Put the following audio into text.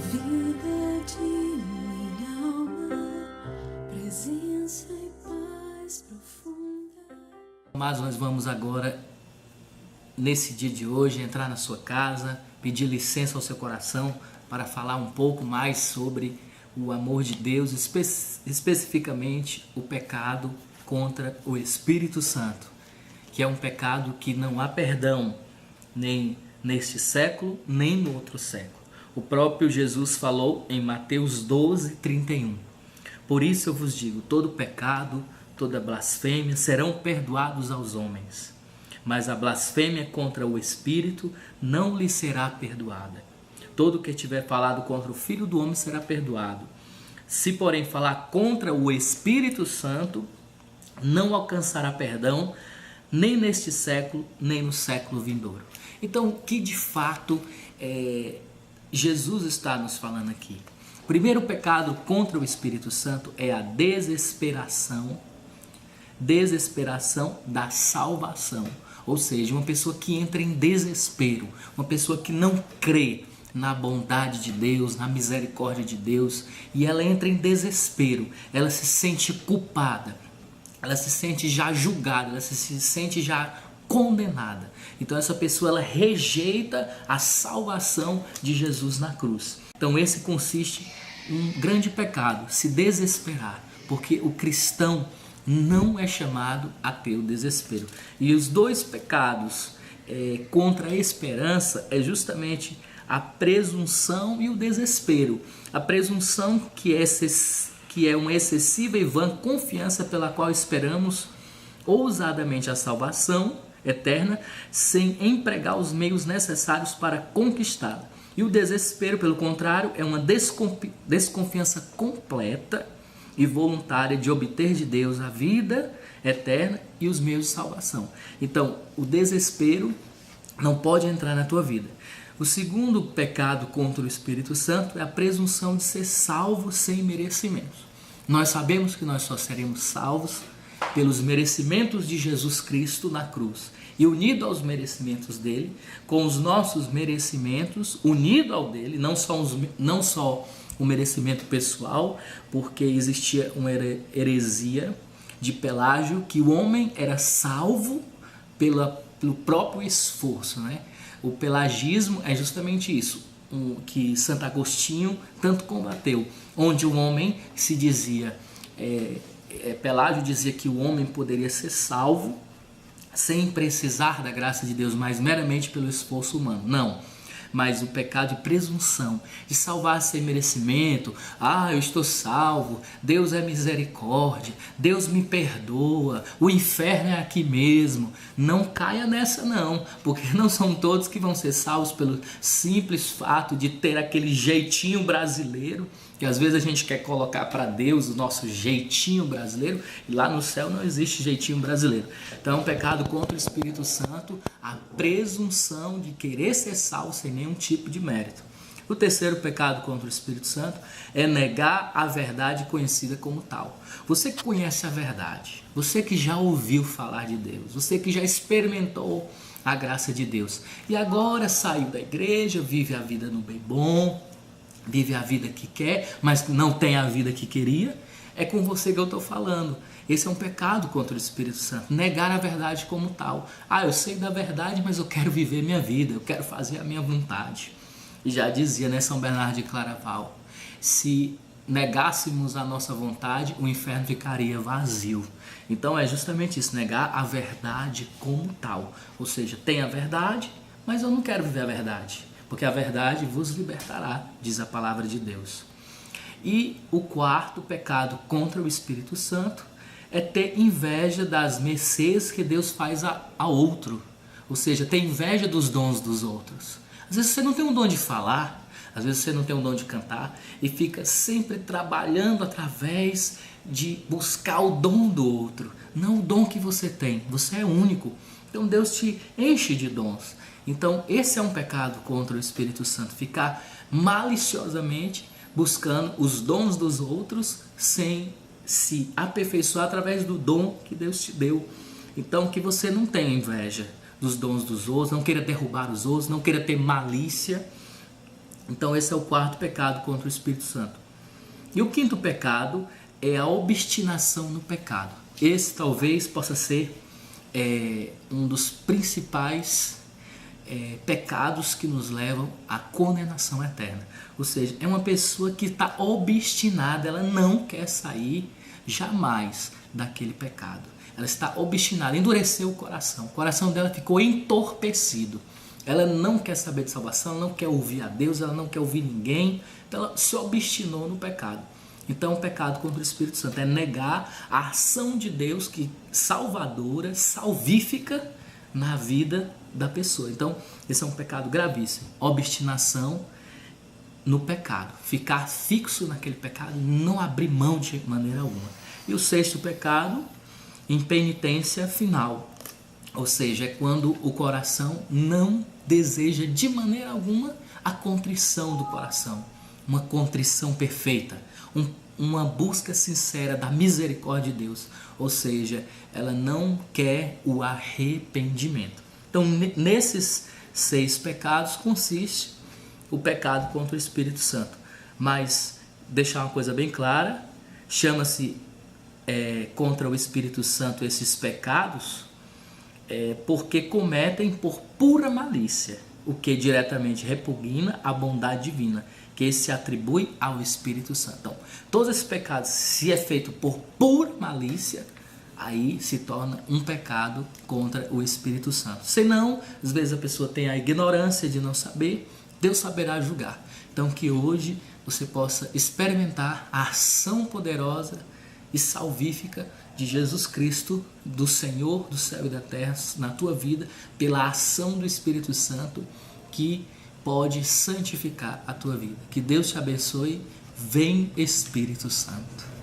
vida de minha alma, presença e paz profunda. Mas nós vamos agora, nesse dia de hoje, entrar na sua casa, pedir licença ao seu coração para falar um pouco mais sobre o amor de Deus, especificamente o pecado contra o Espírito Santo, que é um pecado que não há perdão nem neste século, nem no outro século. O próprio Jesus falou em Mateus 12:31. Por isso eu vos digo, todo pecado, toda blasfêmia serão perdoados aos homens, mas a blasfêmia contra o Espírito não lhe será perdoada. Todo que tiver falado contra o Filho do Homem será perdoado. Se, porém, falar contra o Espírito Santo, não alcançará perdão, nem neste século, nem no século vindouro. Então, o que de fato Jesus está nos falando aqui? O primeiro pecado contra o Espírito Santo é a desesperação da salvação. Ou seja, uma pessoa que entra em desespero, uma pessoa que não crê na bondade de Deus, na misericórdia de Deus, e ela entra em desespero, ela se sente culpada, ela se sente já julgada, ela se sente já condenada. Então essa pessoa ela rejeita a salvação de Jesus na cruz. Então esse consiste em um grande pecado, se desesperar, porque o cristão não é chamado a ter o desespero. E os dois pecados contra a esperança é justamente a presunção e o desespero. A presunção que é uma excessiva e vã confiança pela qual esperamos ousadamente a salvação eterna, sem empregar os meios necessários para conquistá-la. E o desespero, pelo contrário, é uma desconfiança completa e voluntária de obter de Deus a vida eterna e os meios de salvação. Então, o desespero não pode entrar na tua vida. O segundo pecado contra o Espírito Santo é a presunção de ser salvo sem merecimentos. Nós sabemos que nós só seremos salvos pelos merecimentos de Jesus Cristo na cruz. E unido aos merecimentos dele, com os nossos merecimentos, unido ao dele, não só o merecimento pessoal, porque existia uma heresia de Pelágio, que o homem era salvo pelo próprio esforço, né? O pelagismo é justamente isso, que Santo Agostinho tanto combateu, onde o homem se dizia, Pelágio dizia que o homem poderia ser salvo sem precisar da graça de Deus, mas meramente pelo esforço humano. Não, mas o pecado de presunção, de salvar sem merecimento. Eu estou salvo, Deus é misericórdia, Deus me perdoa, o inferno é aqui mesmo. Não caia nessa não, porque não são todos que vão ser salvos pelo simples fato de ter aquele jeitinho brasileiro, que às vezes a gente quer colocar para Deus o nosso jeitinho brasileiro, e lá no céu não existe jeitinho brasileiro. Então é um pecado contra o Espírito Santo, a presunção de querer ser salvo sem nenhum tipo de mérito. O terceiro pecado contra o Espírito Santo é negar a verdade conhecida como tal. Você que conhece a verdade, você que já ouviu falar de Deus, você que já experimentou a graça de Deus e agora saiu da igreja, vive a vida no bem bom, vive a vida que quer, mas não tem a vida que queria, é com você que eu estou falando. Esse é um pecado contra o Espírito Santo, negar a verdade como tal. Eu sei da verdade, mas eu quero viver minha vida, eu quero fazer a minha vontade. E já dizia, né, São Bernardo de Claraval, se negássemos a nossa vontade, o inferno ficaria vazio. Então é justamente isso, negar a verdade como tal. Ou seja, tem a verdade, mas eu não quero viver a verdade, porque a verdade vos libertará, diz a palavra de Deus. E o quarto pecado contra o Espírito Santo é ter inveja das mercês que Deus faz a outro. Ou seja, ter inveja dos dons dos outros. Às vezes você não tem um dom de falar, às vezes você não tem um dom de cantar e fica sempre trabalhando através de buscar o dom do outro, não o dom que você tem. Você é único. Então Deus te enche de dons. Então esse é um pecado contra o Espírito Santo, ficar maliciosamente buscando os dons dos outros sem se aperfeiçoar através do dom que Deus te deu. Então que você não tenha inveja dos dons dos outros, não queira derrubar os outros, não queira ter malícia, Então esse é o quarto pecado contra o Espírito Santo. E o quinto pecado é a obstinação no pecado. Esse talvez possa ser um dos principais pecados que nos levam à condenação eterna. Ou seja, é uma pessoa que está obstinada, ela não quer sair jamais daquele pecado. Ela está obstinada, endureceu o coração dela ficou entorpecido. Ela não quer saber de salvação, ela não quer ouvir a Deus, ela não quer ouvir ninguém, então ela se obstinou no pecado. Então o pecado contra o Espírito Santo é negar a ação de Deus que salvadora, salvífica na vida da pessoa. Então esse é um pecado gravíssimo, obstinação no pecado, ficar fixo naquele pecado, não abrir mão de maneira alguma. E o sexto pecado, impenitência final, ou seja, é quando o coração não deseja de maneira alguma a contrição do coração, uma contrição perfeita, uma busca sincera da misericórdia de Deus, ou seja, ela não quer o arrependimento. Então, nesses 6 pecados consiste o pecado contra o Espírito Santo. Mas, deixar uma coisa bem clara, chama-se contra o Espírito Santo esses pecados porque cometem por pura malícia, o que diretamente repugna a bondade divina, que se atribui ao Espírito Santo. Então, todos esses pecados, se é feito por pura malícia, aí se torna um pecado contra o Espírito Santo. Senão, às vezes a pessoa tem a ignorância de não saber, Deus saberá julgar. Então, que hoje você possa experimentar a ação poderosa e salvífica de Jesus Cristo, do Senhor do céu e da terra, na tua vida, pela ação do Espírito Santo que pode santificar a tua vida. Que Deus te abençoe. Vem Espírito Santo.